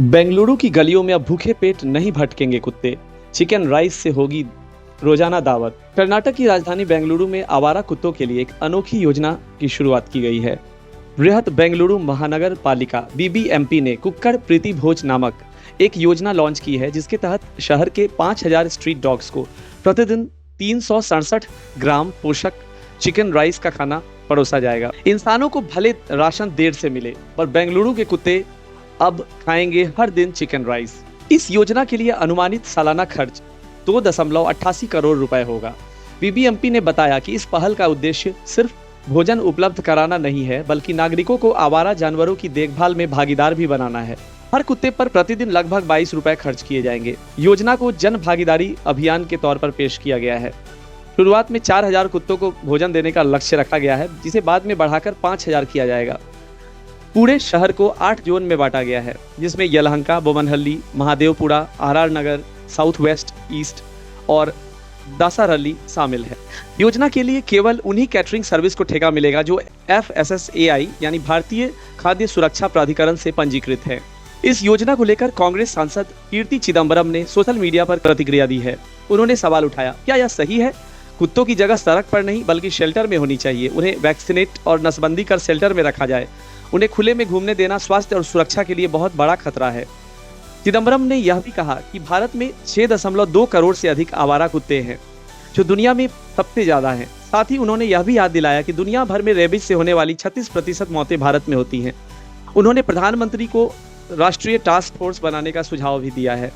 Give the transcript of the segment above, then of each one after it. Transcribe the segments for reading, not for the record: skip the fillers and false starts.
बेंगलुरु की गलियों में अब भूखे पेट नहीं भटकेंगे कुत्ते। चिकन राइस से होगी रोजाना दावत। कर्नाटक की राजधानी बेंगलुरु में आवारा कुत्तों के लिए एक अनोखी योजना की शुरुआत की गई है। बृहत बेंगलुरु महानगर पालिका बीबीएमपी ने कुक्कड़ प्रीति भोज नामक एक योजना लॉन्च की है, जिसके तहत शहर के 5000 स्ट्रीट डॉग्स को प्रतिदिन 367 ग्राम पोषक चिकन राइस का खाना परोसा जाएगा। इंसानों को भले राशन देर से मिले, पर बेंगलुरु के कुत्ते अब खाएंगे हर दिन चिकन राइस। इस योजना के लिए अनुमानित सालाना खर्च 2.88 करोड़ रुपए होगा। बीबीएमपी ने बताया कि इस पहल का उद्देश्य सिर्फ भोजन उपलब्ध कराना नहीं है, बल्कि नागरिकों को आवारा जानवरों की देखभाल में भागीदार भी बनाना है। हर कुत्ते पर प्रतिदिन लगभग 22 रुपए खर्च किए जाएंगे। योजना को जन भागीदारी अभियान के तौर पर पेश किया गया है। शुरुआत में 4000 कुत्तों को भोजन देने का लक्ष्य रखा गया है, जिसे बाद में बढ़ाकर 5000 किया जाएगा। पूरे शहर को 8 जोन में बांटा गया है, जिसमें यलहंका, बोमनहल्ली, महादेवपुरा, आरआर नगर, साउथ वेस्ट, ईस्ट और दासारली शामिल है। योजना के लिए केवल उन्हीं कैटरिंग सर्विस को ठेका मिलेगा जो FSSAI यानी भारतीय खाद्य सुरक्षा प्राधिकरण से पंजीकृत है। इस योजना को लेकर कांग्रेस सांसद कीर्ति चिदम्बरम ने सोशल मीडिया पर प्रतिक्रिया दी है। उन्होंने सवाल उठाया, क्या यह सही है? कुत्तों की जगह सड़क पर नहीं बल्कि शेल्टर में होनी चाहिए। उन्हें वैक्सीनेट और नसबंदी कर शेल्टर में रखा जाए। उन्हें खुले में घूमने देना स्वास्थ्य और सुरक्षा के लिए बहुत बड़ा खतरा है। चिदम्बरम ने यह भी कहा कि भारत में 6.2 करोड़ से अधिक आवारा कुत्ते हैं, जो दुनिया में सबसे ज्यादा हैं। साथ ही उन्होंने यह भी याद दिलाया कि दुनिया भर में रेबीज से होने वाली 36% मौतें भारत में होती हैं। उन्होंने प्रधानमंत्री को राष्ट्रीय टास्क फोर्स बनाने का सुझाव भी दिया है,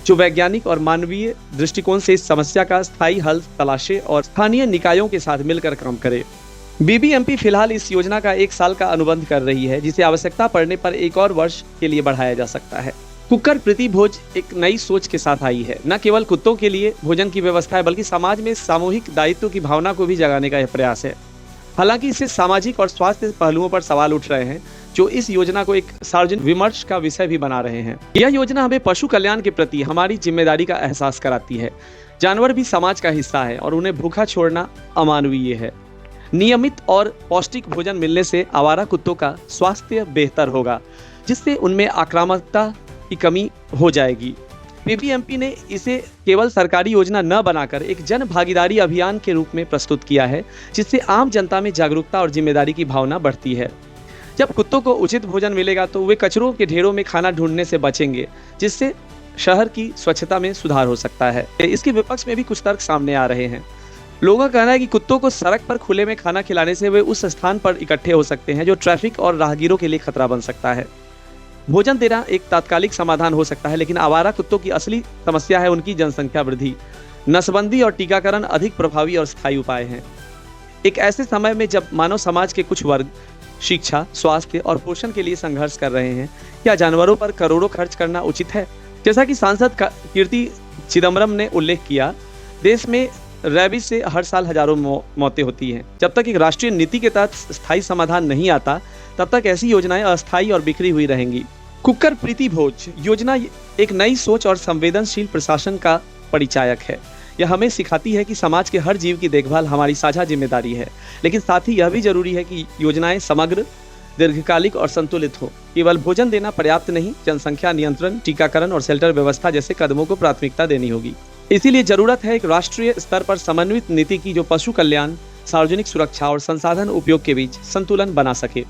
जो वैज्ञानिक और मानवीय दृष्टिकोण से इस समस्या का स्थायी हल तलाशे और स्थानीय निकायों के साथ मिलकर काम करे। बीबीएमपी फिलहाल इस योजना का 1 साल का अनुबंध कर रही है, जिसे आवश्यकता पड़ने पर 1 और वर्ष के लिए बढ़ाया जा सकता है। कुक्कड़ प्रीति भोज एक नई सोच के साथ आई है। न केवल कुत्तों के लिए भोजन की व्यवस्था है, बल्कि समाज में सामूहिक दायित्व की भावना को भी जगाने का यह प्रयास है। हालांकि इससे सामाजिक और स्वास्थ्य पहलुओं पर सवाल उठ रहे हैं, जो इस योजना को एक सार्वजनिक विमर्श का विषय भी बना रहे हैं। यह योजना हमें पशु कल्याण के प्रति हमारी जिम्मेदारी का एहसास कराती है। जानवर भी समाज का हिस्सा है और उन्हें भूखा छोड़ना अमानवीय है। नियमित और पौष्टिक भोजन मिलने से आवारा कुत्तों का स्वास्थ्य बेहतर होगा, जिससे उनमें आक्रामकता की कमी हो जाएगी। बीबीएमपी ने इसे केवल सरकारी योजना न बनाकर एक जन भागीदारी अभियान के रूप में प्रस्तुत किया है, जिससे आम जनता में जागरूकता और जिम्मेदारी की भावना बढ़ती है। जब कुत्तों को उचित भोजन मिलेगा तो वे कचरों के ढेरों में खाना ढूंढने से बचेंगे, जिससे शहर की स्वच्छता में सुधार हो सकता है। इसके विपक्ष में भी कुछ तर्क सामने आ रहे हैं। लोगों का कहना है कि कुत्तों को सड़क पर खुले में खाना खिलाने से वे उस स्थान पर इकट्ठे हो सकते हैं, जो ट्रैफिक और राहगीरों के लिए खतरा बन सकता है। भोजन देना एक तात्कालिक समाधान हो सकता है, लेकिन आवारा कुत्तों की असली समस्या है उनकी जनसंख्या वृद्धि। नसबंदी और टीकाकरण अधिक प्रभावी और स्थायी उपाय हैं। एक ऐसे समय में जब मानव समाज के कुछ वर्ग शिक्षा, स्वास्थ्य और पोषण के लिए संघर्ष कर रहे हैं, क्या जानवरों पर करोड़ों खर्च करना उचित है? जैसा कि सांसद कीर्ति चिदम्बरम ने उल्लेख किया, देश में रेबीज से हर साल हजारों मौतें होती हैं। जब तक एक राष्ट्रीय नीति के तहत स्थायी समाधान नहीं आता, तब तक ऐसी योजनाएं अस्थायी और बिखरी हुई रहेंगी। कुक्कड़ प्रीति भोज योजना एक नई सोच और संवेदनशील प्रशासन का परिचायक है। यह हमें सिखाती है कि समाज के हर जीव की देखभाल हमारी साझा जिम्मेदारी है, लेकिन साथ ही यह भी जरूरी है कि योजनाएं समग्र, दीर्घकालिक और संतुलित हो। केवल भोजन देना पर्याप्त नहीं, जनसंख्या नियंत्रण, टीकाकरण और शेल्टर व्यवस्था जैसे कदमों को प्राथमिकता देनी होगी। इसीलिए जरूरत है एक राष्ट्रीय स्तर पर समन्वित नीति की, जो पशु कल्याण, सार्वजनिक सुरक्षा और संसाधन उपयोग के बीच संतुलन बना सके।